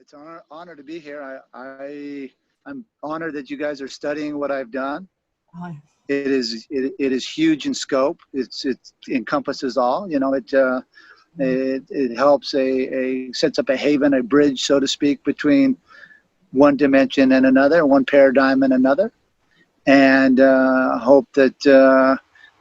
It's an honor to be here. I'm honored that you guys are studying what I've done. Hi. It is huge in scope. It encompasses all. You know, it helps sets up a haven, a bridge, so to speak, between one dimension and another, one paradigm and another. And hope that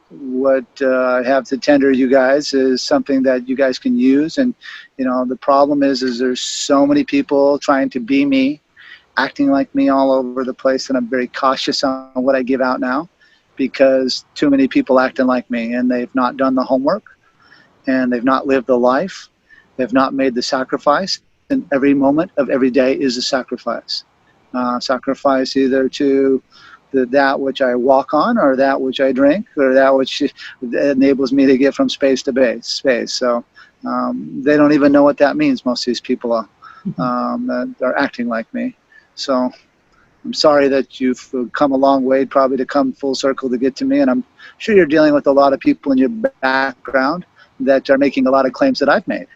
what I have to tender you guys is something that you guys can use. And you know, the problem is there's so many people trying to be me, acting like me all over the place, and I'm very cautious on what I give out now, because too many people acting like me, and they've not done the homework, and they've not lived the life, they've not made the sacrifice, and every moment of every day is a sacrifice. Sacrifice either to that which I walk on, or that which I drink, or that which enables me to get from space to space. So they don't even know what that means, most of these people that are acting like me. So I'm sorry that you've come a long way, probably to come full circle to get to me, and I'm sure you're dealing with a lot of people in your background that are making a lot of claims that I've made.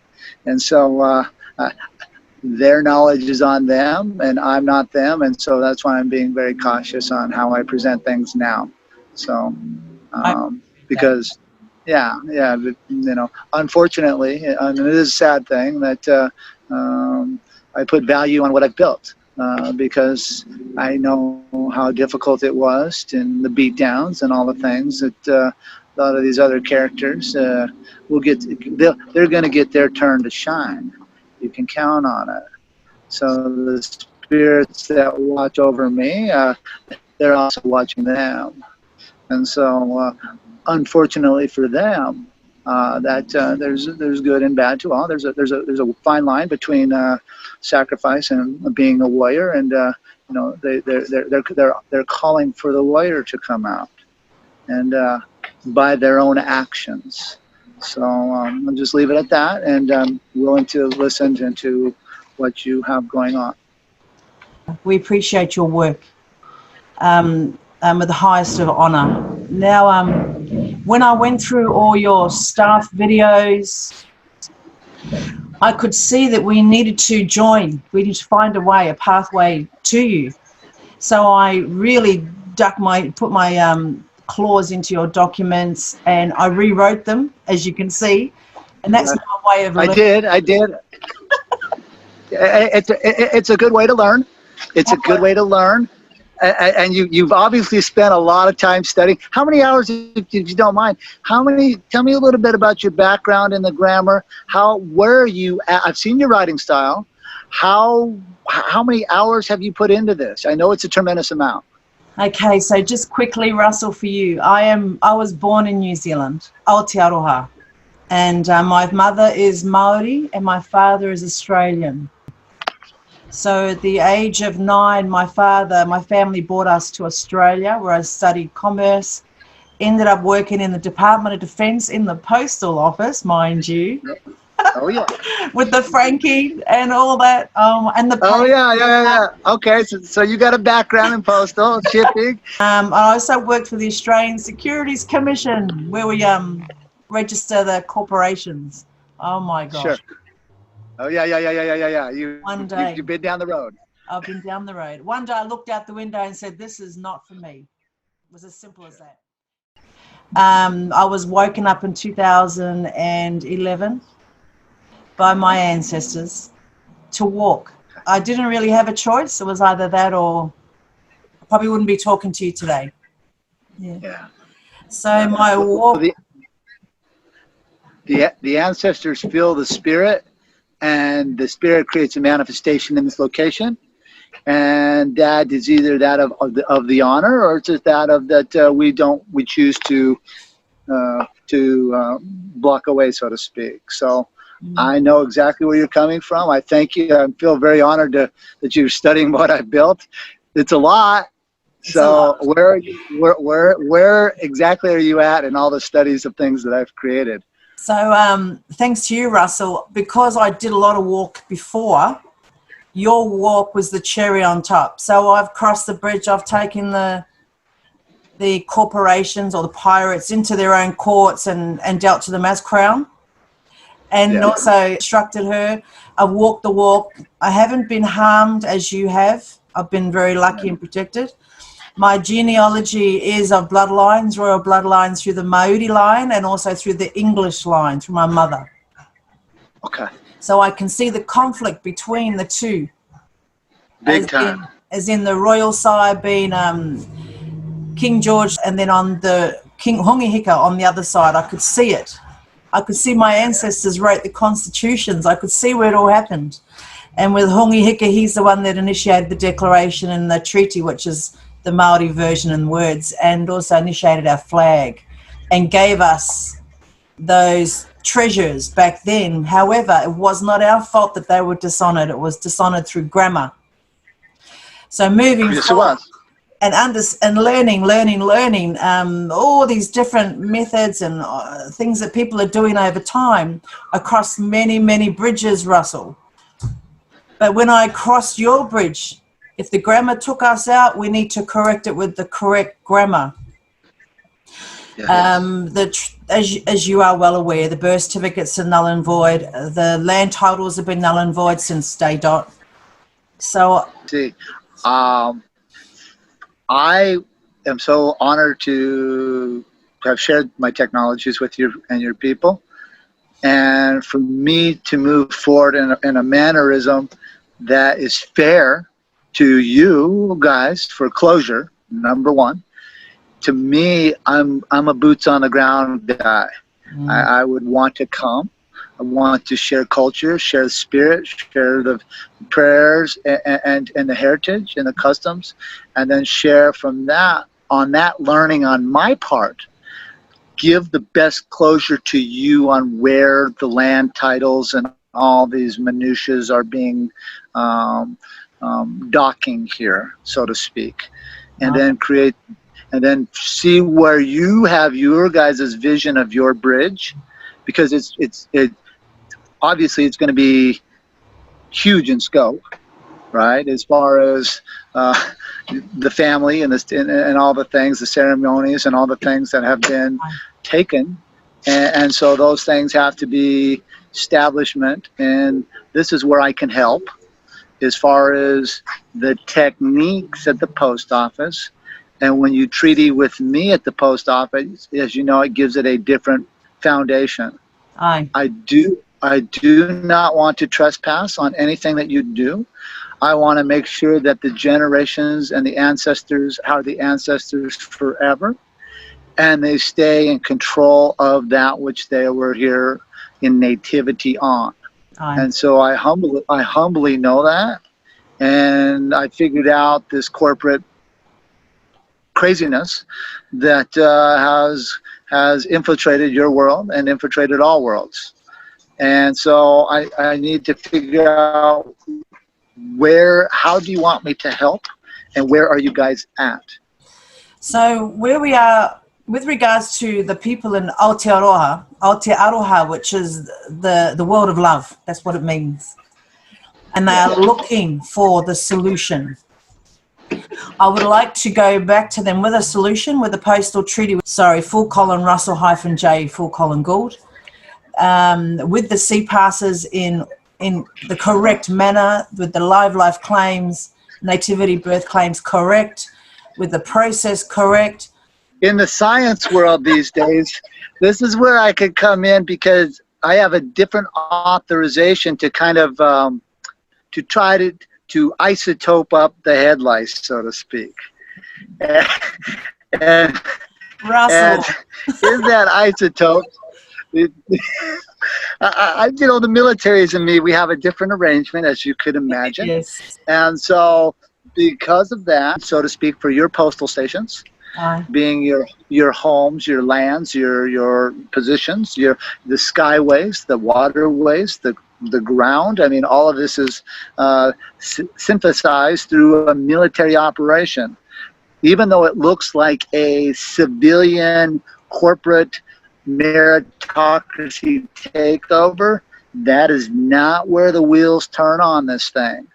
And so their knowledge is on them, and I'm not them, and so that's why I'm being very cautious on how I present things now. So because yeah, but, you know, unfortunately, and it is a sad thing that I put value on what I've built, because I know how difficult it was, and the beat downs and all the things that a lot of these other characters will get. They're going to get their turn to shine. You can count on it. So the spirits that watch over me, they're also watching them. And so, unfortunately for them, there's good and bad to all. There's a fine line between sacrifice and being a warrior, and you know, they're calling for the warrior to come out, and by their own actions. So I'll just leave it at that, and I'm willing to listen to what you have going on. We appreciate your work with the highest of honor. Now, when I went through all your staff videos, I could see that we needed to join. We need to find a way, a pathway to you. So I really put my clause into your documents, and I rewrote them, as you can see, and that's my way of learning. I did. It's a good way to learn. It's a good way to learn, and you've obviously spent a lot of time studying. How many hours, if you don't mind? Tell me a little bit about your background in the grammar. Where are you at? I've seen your writing style. How many hours have you put into this? I know it's a tremendous amount. Okay, so just quickly, Russell, for you, I was born in New Zealand, Aotearoa, and my mother is Maori and my father is Australian. So at the age of 9, my family brought us to Australia, where I studied commerce, ended up working in the Department of Defence in the postal office, mind you. Oh yeah. With the Frankie and all that, and the. Oh yeah. Okay, so you got a background in postal shipping. I also worked for the Australian Securities Commission, where we register the corporations. Oh my gosh. Sure. Oh yeah. You've been down the road. I've been down the road. One day I looked out the window and said, "This is not for me." It was as simple as that. I was woken up in 2011. By my ancestors to walk. I didn't really have a choice. It was either that, or I probably wouldn't be talking to you today. Yeah. So my walk. The ancestors feel the spirit, and the spirit creates a manifestation in this location, and that is either that of the honor, or it's just that of that we choose to block away, so to speak. So. I know exactly where you're coming from. I thank you. I feel very honored that you're studying what I built. It's a lot. So where exactly are you at in all the studies of things that I've created? So thanks to you, Russell, because I did a lot of walk before, your walk was the cherry on top. So I've crossed the bridge. I've taken the corporations or the pirates into their own courts and dealt to them as crown. and also instructed her. I've walked the walk. I haven't been harmed as you have. I've been very lucky and protected. My genealogy is of bloodlines, royal bloodlines through the Maori line and also through the English line, through my mother. Okay. So I can see the conflict between the two. Big time. As in the royal side being King George, and then on the King Hongihika on the other side, I could see it. I could see my ancestors wrote the constitutions. I could see where it all happened. And with Hongihika, he's the one that initiated the declaration and the treaty, which is the Maori version in words, and also initiated our flag and gave us those treasures back then. However, it was not our fault that they were dishonored. It was dishonored through grammar. So moving forward and learning all these different methods and things that people are doing over time across many bridges, Russell. But when I crossed your bridge, if the grammar took us out, we need to correct it with the correct grammar. Yes. As you are well aware, the birth certificates are null and void. The land titles have been null and void since day dot. So, I am so honored to have shared my technologies with you and your people, and for me to move forward in a mannerism that is fair to you guys for closure. Number one, to me, I'm a boots on the ground guy. I would want to come. I want to share culture, share the spirit, share the prayers and the heritage and the customs, and then share from that, on that learning on my part, give the best closure to you on where the land titles and all these minutiae are being docking here, so to speak, and then create, and then see where you have your guys' vision of your bridge, because it's obviously it's going to be huge in scope, right? As far as the family and and all the things, the ceremonies and all the things that have been taken, and so those things have to be establishment, and this is where I can help as far as the techniques at the post office. And when you treaty with me at the post office, as you know, it gives it a different foundation. I do not want to trespass on anything that you do. I want to make sure that the generations and the ancestors are the ancestors forever, and they stay in control of that which they were here in nativity on. And so I humbly know that, and I figured out this corporate craziness that has infiltrated your world and infiltrated all worlds. And so I need to figure out how do you want me to help, and where are you guys at? So where we are with regards to the people in Aotearoa, which is the world of love, that's what it means. And they are looking for the solution. I would like to go back to them with a solution, with a postal treaty, full colon Russell -J, full colon Gould, with the sea passes in the correct manner, with the life claims, nativity birth claims correct, with the process correct. In the science world these days, this is where I could come in, because I have a different authorization to kind of to try to isotope up the headlights, so to speak. And Russell, is that isotope? The militaries and me, we have a different arrangement, as you could imagine. Yes. And so, because of that, so to speak, for your postal stations, being your homes, your lands, your positions, the skyways, the waterways, the ground. I mean, all of this is synthesized through a military operation. Even though it looks like a civilian corporate meritocracy takeover, that is not where the wheels turn on this thing.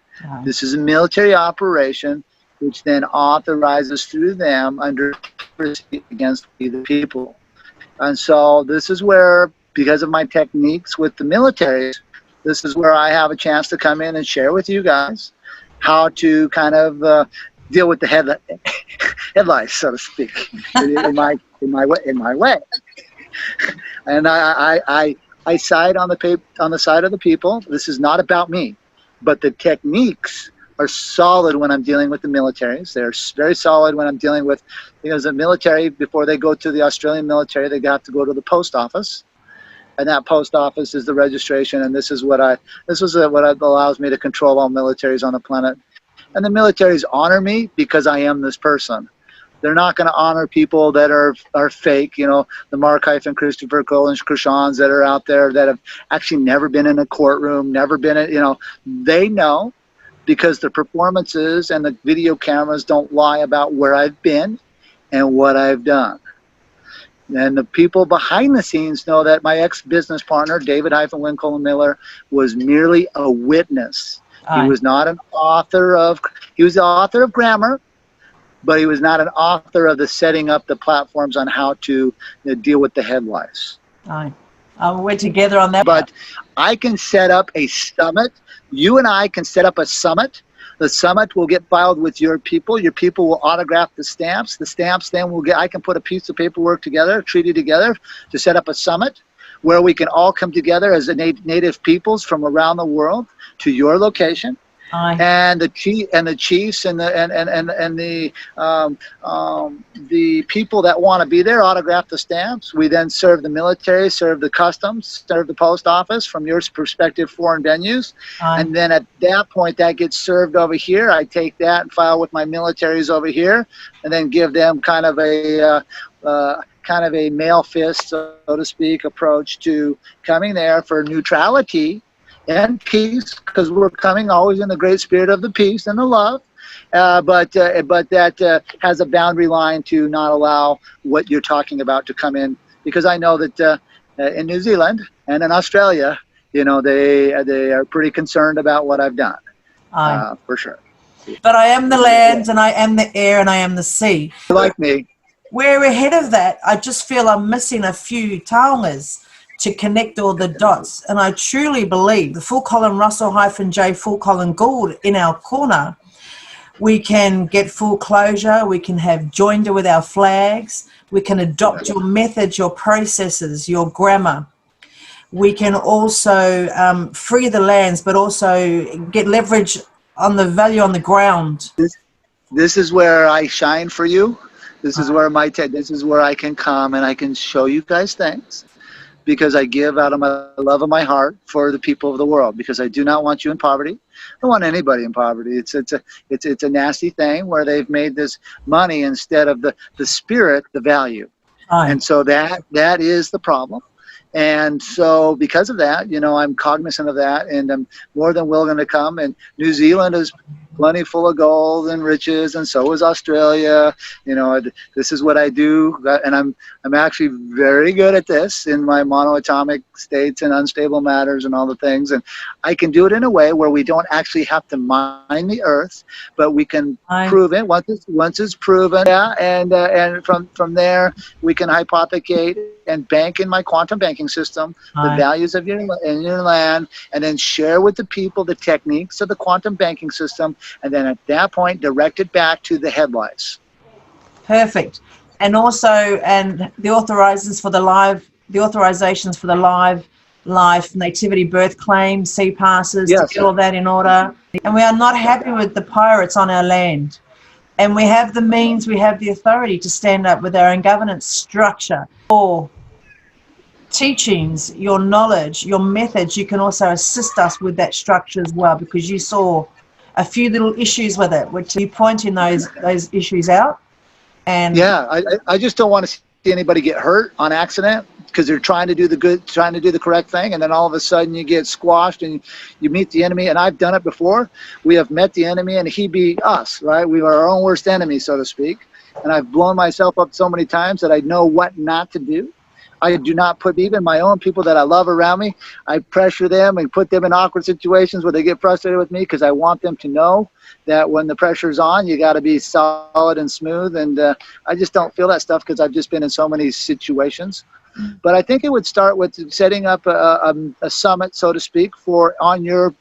This is a military operation, which then authorizes through them under against the people. And so this is where because of my techniques with the military, this is where I have a chance to come in and share with you guys how to kind of deal with the headlights, so to speak, in my way. And I side on the side of the people. This is not about me, but the techniques are solid when I'm dealing with the militaries. They're very solid when I'm dealing with, because the military, before they go to the Australian military, they have to go to the post office, and that post office is the registration. And this is what allows me to control all militaries on the planet. And the militaries honor me because I am this person. They're not going to honor people that are fake, you know, the Mark hyphen Christopher Collins Krishans that are out there that have actually never been in a courtroom, never been, you know, they know, because the performances and the video cameras don't lie about where I've been and what I've done. And the people behind the scenes know that my ex-business partner, David Winkle Miller, was merely a witness. He was not an author of, he was the author of grammar, but he was not an author of the setting up the platforms on how to deal with the headlights. We're together on that. But I can set up a summit. You and I can set up a summit. The summit will get filed with your people. Your people will autograph the stamps. The stamps then will get, I can put a piece of paperwork together, treaty together to set up a summit where we can all come together as the native peoples from around the world to your location. And the chiefs and the people that want to be there autograph the stamps. We then serve the military, serve the customs, serve the post office from your perspective foreign venues. And then at that point that gets served over here. I take that and file with my militaries over here, and then give them kind of a male fist, so to speak, approach to coming there for neutrality and peace, because we're coming always in the great spirit of the peace and the love, but that has a boundary line to not allow what you're talking about to come in, because I know that in New Zealand and in Australia, you know, they are pretty concerned about what I've done, for sure. But I am the land, and I am the air, and I am the sea. Like me. We're ahead of that. I just feel I'm missing a few taongas to connect all the dots. And I truly believe the full column Russell -J full column Gould in our corner, we can get full closure, we can have joinder with our flags, we can adopt your methods, your processes, your grammar. We can also free the lands, but also get leverage on the value on the ground. This is where I shine for you. This is where this is where I can come and I can show you guys things, because I give out of my love of my heart for the people of the world, because I do not want you in poverty. I don't want anybody in poverty. It's a nasty thing where they've made this money instead of the spirit, the value. And so that is the problem. And so because of that, you know, I'm cognizant of that, and I'm more than willing to come. And New Zealand is plenty full of gold and riches, and so is Australia. You know, this is what I do, and I'm actually very good at this in my monoatomic states and unstable matters and all the things. And I can do it in a way where we don't actually have to mine the earth, but we can prove it once it's proven. Yeah, and from there we can hypothecate and bank in my quantum banking system the values of your land, and then share with the people the techniques of the quantum banking system, and then at that point direct it back to the headlights. Perfect. And also, and the authorizations for the life nativity birth claims, sea passes, to get all that in order. And we are not happy with the pirates on our land, and we have the means, we have the authority to stand up with our own governance structure. Or teachings, your knowledge, your methods, you can also assist us with that structure as well, because you saw a few little issues with it, which you pointing those issues out. And yeah, I just don't want to see anybody get hurt on accident, because they're trying to do the correct thing, and then all of a sudden you get squashed and you meet the enemy. And I've done it before. We have met the enemy, and he beat us, right? We were our own worst enemy, so to speak. And I've blown myself up so many times that I know what not to do. I do not put even my own people that I love around me. I pressure them and put them in awkward situations where they get frustrated with me, because I want them to know that when the pressure's on, you got to be solid and smooth. And I just don't feel that stuff because I've just been in so many situations. But I think it would start with setting up a summit, so to speak, for in your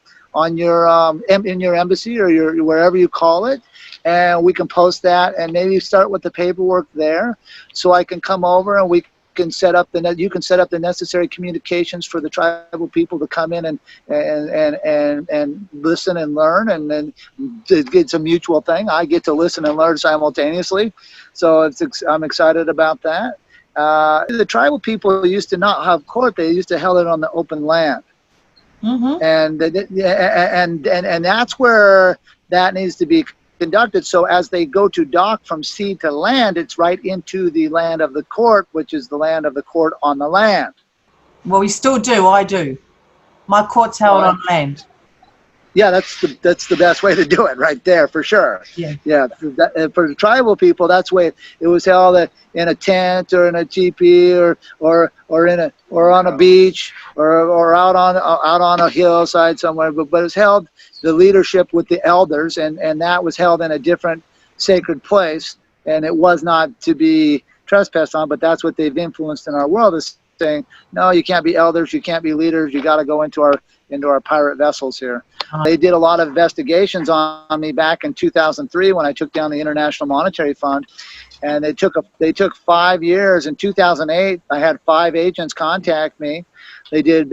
embassy or your wherever you call it, and we can post that and maybe start with the paperwork there, so I can come over and we can set up you can set up the necessary communications for the tribal people to come in and listen and learn, and then it's a mutual thing. I get to listen and learn simultaneously, so I'm excited about that. The tribal people used to not have court; they used to held it on the open land. Mm-hmm. And that's where that needs to be conducted. So as they go to dock from sea to land, it's right into the land of the court, which is the land of the court on the land. Well, we still do. I do. My court's held on land. Yeah, that's the best way to do it, right there, for sure. Yeah. For the tribal people, that's the way it was held, in a tent or in a teepee or on a beach or out on a hillside somewhere. But it was held, the leadership with the elders, and that was held in a different sacred place, and it was not to be trespassed on. But that's what they've influenced in our world, is saying, no, you can't be elders, you can't be leaders, you got to go into our pirate vessels here. They did a lot of investigations on me back in 2003 when I took down the International Monetary Fund, and they took 5 years. In 2008, I had 5 agents contact me. They did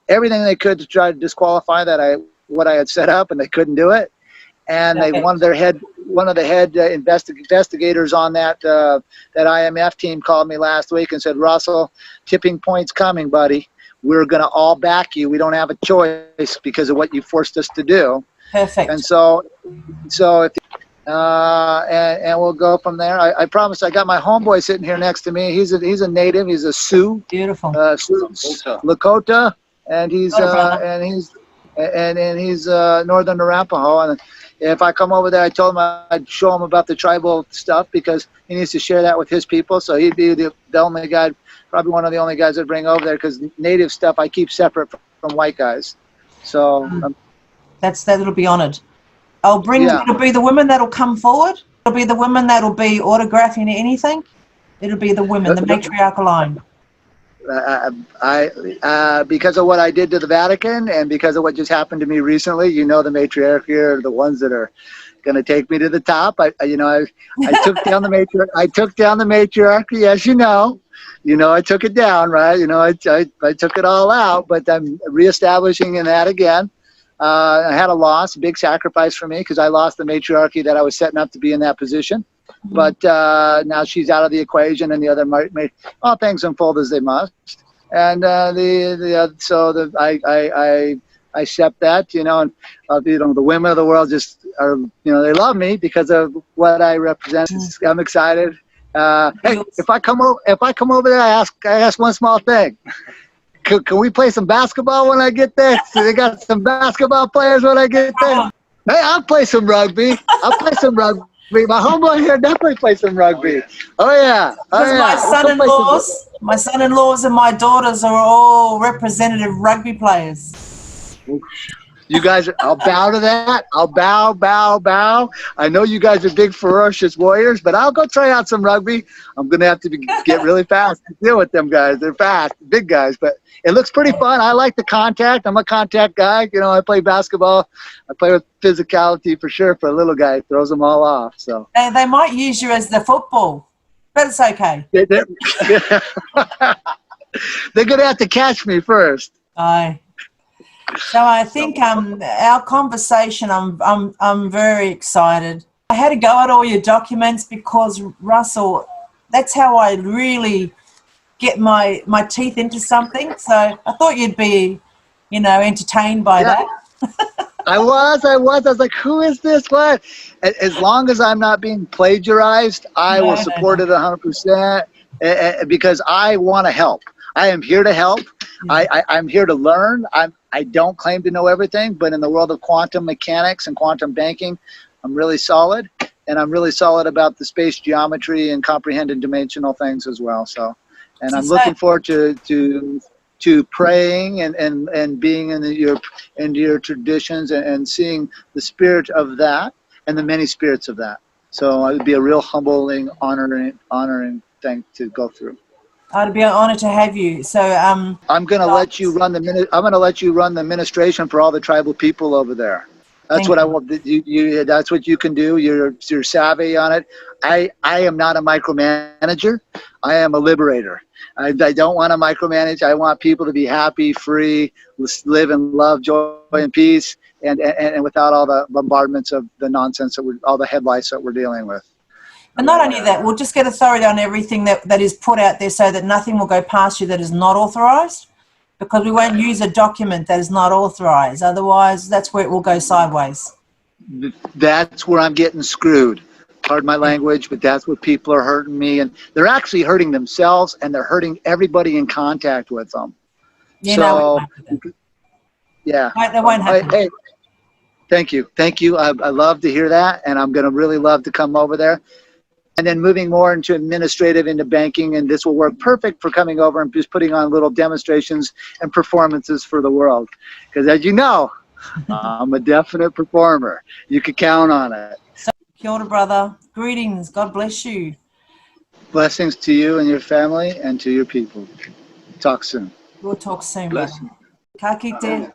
everything they could to try to disqualify what I had set up, and they couldn't do it. And one of the head investigators on that IMF team called me last week and said, "Russell, tipping point's coming, buddy. We're going to all back you. We don't have a choice because of what you forced us to do." Perfect. And so if, and we'll go from there. I promise. I got my homeboy sitting here next to me. He's a native. He's a Sioux. Beautiful. Sioux, Lakota, and he's Northern Arapaho. And if I come over there, I told him I'd show him about the tribal stuff, because he needs to share that with his people. So he'd be the only guy, probably one of the only guys I'd bring over there, because native stuff I keep separate from white guys. So that'll be honored. I'll bring. Yeah. It'll be the women that'll come forward. It'll be the women that'll be autographing anything. It'll be the women, the matriarchal line. Because of what I did to the Vatican, and because of what just happened to me recently, the matriarchy are the ones that are going to take me to the top. I took down the matriarchy. I took down the matriarchy, as you know. I took it down, right? I took it all out, but I'm reestablishing that again. I had a loss, a big sacrifice for me, because I lost the matriarchy that I was setting up to be in that position. But now she's out of the equation, and the other all things unfold as they must. And I accept that, and the women of the world just are, they love me because of what I represent. I'm excited. Hey, if I come over there, I ask one small thing. Can we play some basketball when I get there? So they got some basketball players when I get there. Hey, I'll play some rugby. My homeboy here definitely plays some rugby. Oh yeah. My son-in-laws and my daughters are all representative rugby players. You guys, I'll bow to that. I'll bow. I know you guys are big, ferocious warriors, but I'll go try out some rugby. I'm going to have to get really fast to deal with them guys. They're fast, big guys, but it looks pretty fun. I like the contact. I'm a contact guy. I play basketball. I play with physicality for sure. For a little guy, it throws them all off. So they might use you as the football, but it's okay. They're going to have to catch me first. Aye. So I think our conversation, I'm very excited. I had to go at all your documents because, Russell, that's how I really get my teeth into something. So I thought you'd be, entertained by that. I was like, who is this? What? As long as I'm not being plagiarized, I will support it 100%, because I want to help. I am here to help. I'm here to learn. I don't claim to know everything, but in the world of quantum mechanics and quantum banking, I'm really solid, and I'm really solid about the space geometry and comprehending dimensional things as well. So And I'm looking forward to praying and being in your traditions and seeing the spirit of that and the many spirits of that. So it would be a real humbling, honoring thing to go through. It'd be an honor to have you. So I'm going to let you run the administration for all the tribal people over there. That's what I want. That's what you can do. You're savvy on it. I am not a micromanager. I am a liberator. I don't want to micromanage. I want people to be happy, free, live in love, joy, and peace, and without all the bombardments of the nonsense all the headlights that we're dealing with. And not only that, we'll just get authority on everything that is put out there so that nothing will go past you that is not authorized, because we won't use a document that is not authorized. Otherwise, that's where it will go sideways. That's where I'm getting screwed. Pardon my language, but that's what people are hurting me. And they're actually hurting themselves, and they're hurting everybody in contact with them. Yeah, so, yeah. That won't happen. Hey, thank you. Thank you. I love to hear that, and I'm going to really love to come over there. And then moving more into administrative, into banking, and this will work perfect for coming over and just putting on little demonstrations and performances for the world. Because as you know, I'm a definite performer. You can count on it. So, kia ora, brother. Greetings. God bless you. Blessings to you and your family and to your people. Talk soon. We'll talk soon, brother. Ka kite.